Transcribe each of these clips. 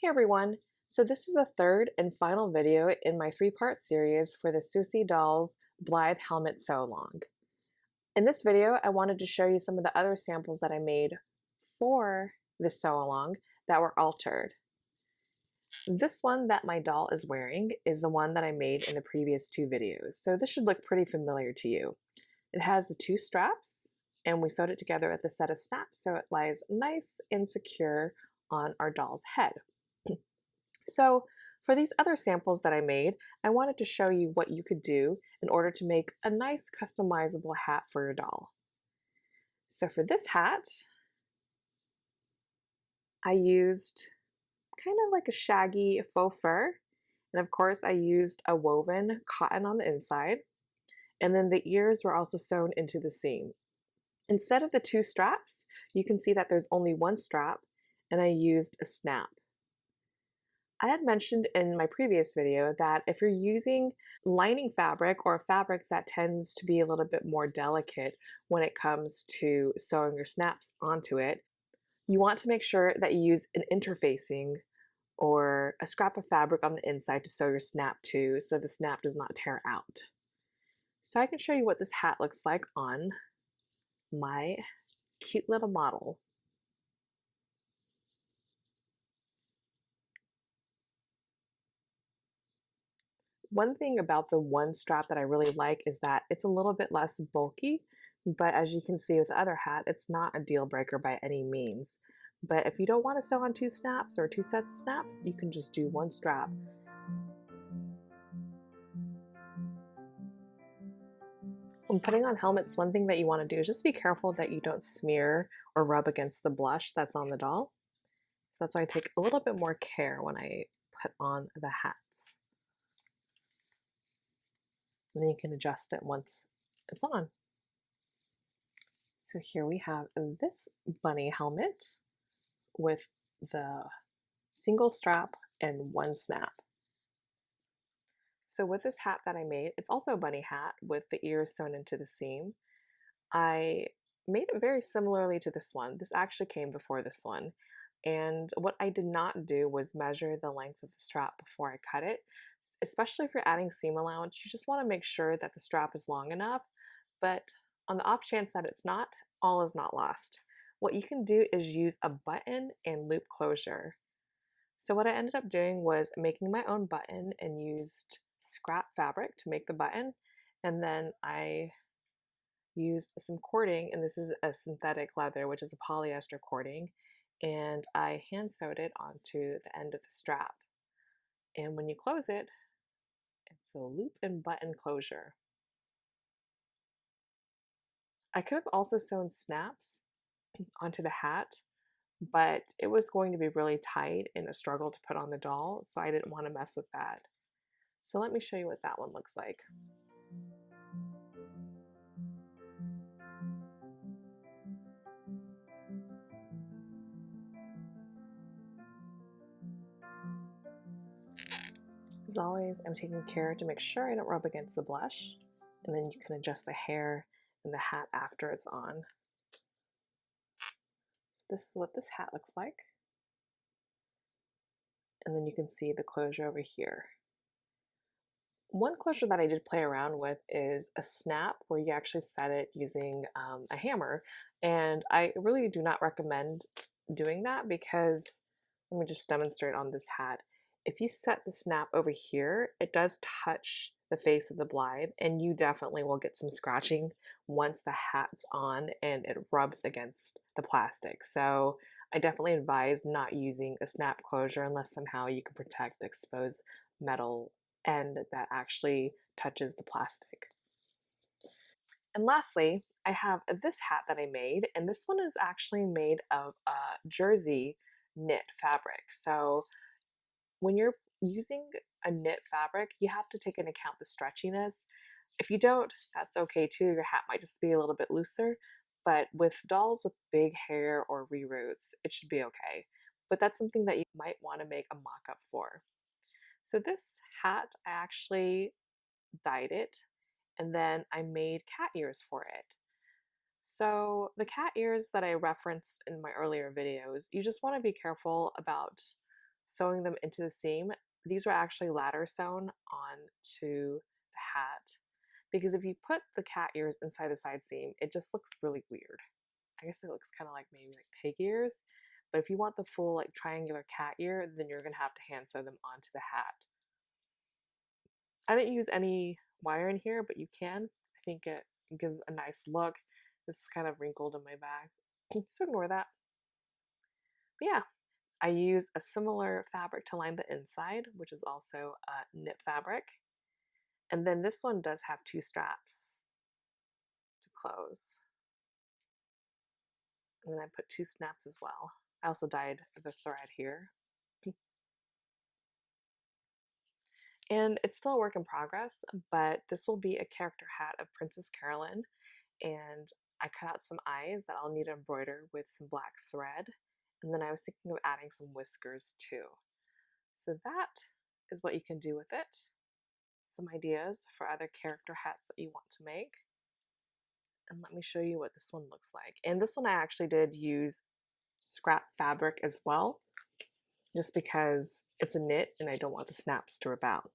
Hey everyone! So this is the third and final video in my three-part series for the Soesie Dolls Blythe Helmet Sew-Along. In this video, I wanted to show you some of the other samples that I made for this sew-along that were altered. This one that my doll is wearing is the one that I made in the previous two videos, so this should look pretty familiar to you. It has the two straps, and we sewed it together with a set of snaps so it lies nice and secure on our doll's head. So for these other samples that I made, I wanted to show you what you could do in order to make a nice customizable hat for your doll. So for this hat, I used kind of like a shaggy faux fur. And of course I used a woven cotton on the inside. And then the ears were also sewn into the seam. Instead of the two straps, you can see that there's only one strap, and I used a snap. I had mentioned in my previous video that if you're using lining fabric or fabric that tends to be a little bit more delicate when it comes to sewing your snaps onto it, you want to make sure that you use an interfacing or a scrap of fabric on the inside to sew your snap to so the snap does not tear out. So I can show you what this hat looks like on my cute little model. One thing about the one strap that I really like is that it's a little bit less bulky, but as you can see with the other hat, it's not a deal breaker by any means. But if you don't want to sew on two snaps or two sets of snaps, you can just do one strap. When putting on helmets, one thing that you want to do is just be careful that you don't smear or rub against the blush that's on the doll. So that's why I take a little bit more care when I put on the hats. And then you can adjust it once it's on. So here we have this bunny helmet with the single strap and one snap. So with this hat that I made, it's also a bunny hat with the ears sewn into the seam. I made it very similarly to this one. This actually came before this one. And what I did not do was measure the length of the strap before I cut it. Especially if you're adding seam allowance, you just want to make sure that the strap is long enough, but on the off chance that it's not, all is not lost. What you can do is use a button and loop closure. So what I ended up doing was making my own button and used scrap fabric to make the button, and then I used some cording, and this is a synthetic leather, which is a polyester cording, and I hand sewed it onto the end of the strap. And when you close it, it's a loop and button closure. I could have also sewn snaps onto the hat, but it was going to be really tight and a struggle to put on the doll, so I didn't want to mess with that. So let me show you what that one looks like. As always, I'm taking care to make sure I don't rub against the blush, and then you can adjust the hair and the hat after it's on. So this is what this hat looks like. And then you can see the closure over here. One closure that I did play around with is a snap where you actually set it using a hammer. And I really do not recommend doing that because, let me just demonstrate on this hat. If you set the snap over here, it does touch the face of the Blythe, and you definitely will get some scratching once the hat's on and it rubs against the plastic. So I definitely advise not using a snap closure unless somehow you can protect the exposed metal end that actually touches the plastic. And lastly, I have this hat that I made, and this one is actually made of jersey knit fabric. So when you're using a knit fabric, you have to take into account the stretchiness. If you don't, that's okay too. Your hat might just be a little bit looser, but with dolls with big hair or reroots, it should be okay. But that's something that you might want to make a mock-up for. So this hat, I actually dyed it, and then I made cat ears for it. So the cat ears that I referenced in my earlier videos, you just want to be careful about sewing them into the seam. These were actually ladder sewn onto the hat, because if you put the cat ears inside the side seam, it just looks really weird. I guess it looks kind of like maybe like pig ears, but if you want the full like triangular cat ear, then you're gonna have to hand sew them onto the hat. I didn't use any wire in here, but you can. I think it gives a nice look. This is kind of wrinkled in my bag, so ignore that. But yeah, I used a similar fabric to line the inside, which is also knit fabric. And then this one does have 2 straps to close. And then I put 2 snaps as well. I also dyed the thread here. And it's still a work in progress, but this will be a character hat of Princess Carolyn. And I cut out some eyes that I'll need to embroider with some black thread. And then I was thinking of adding some whiskers too. So that is what you can do with it. Some ideas for other character hats that you want to make. And let me show you what this one looks like. And this one I actually did use scrap fabric as well, just because it's a knit and I don't want the snaps to rip out.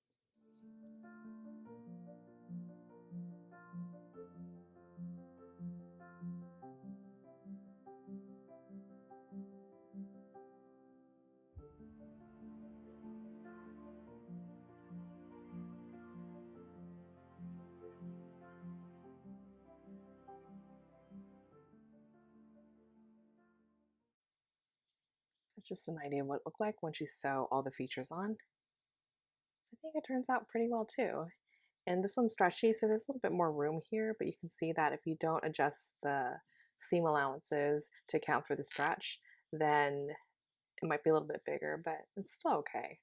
It's just an idea of what it looked like once you sew all the features on. I think it turns out pretty well too. And this one's stretchy, so there's a little bit more room here, but you can see that if you don't adjust the seam allowances to account for the stretch, then it might be a little bit bigger, but it's still okay.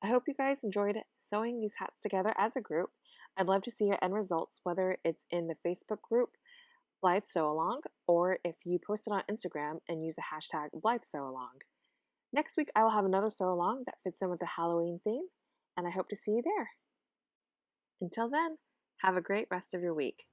I hope you guys enjoyed sewing these hats together as a group. I'd love to see your end results, whether it's in the Facebook group Blythe Sewalong, or if you post it on Instagram and use the hashtag Blythe Sewalong. Next week, I will have another sew-along that fits in with the Halloween theme, and I hope to see you there. Until then, have a great rest of your week.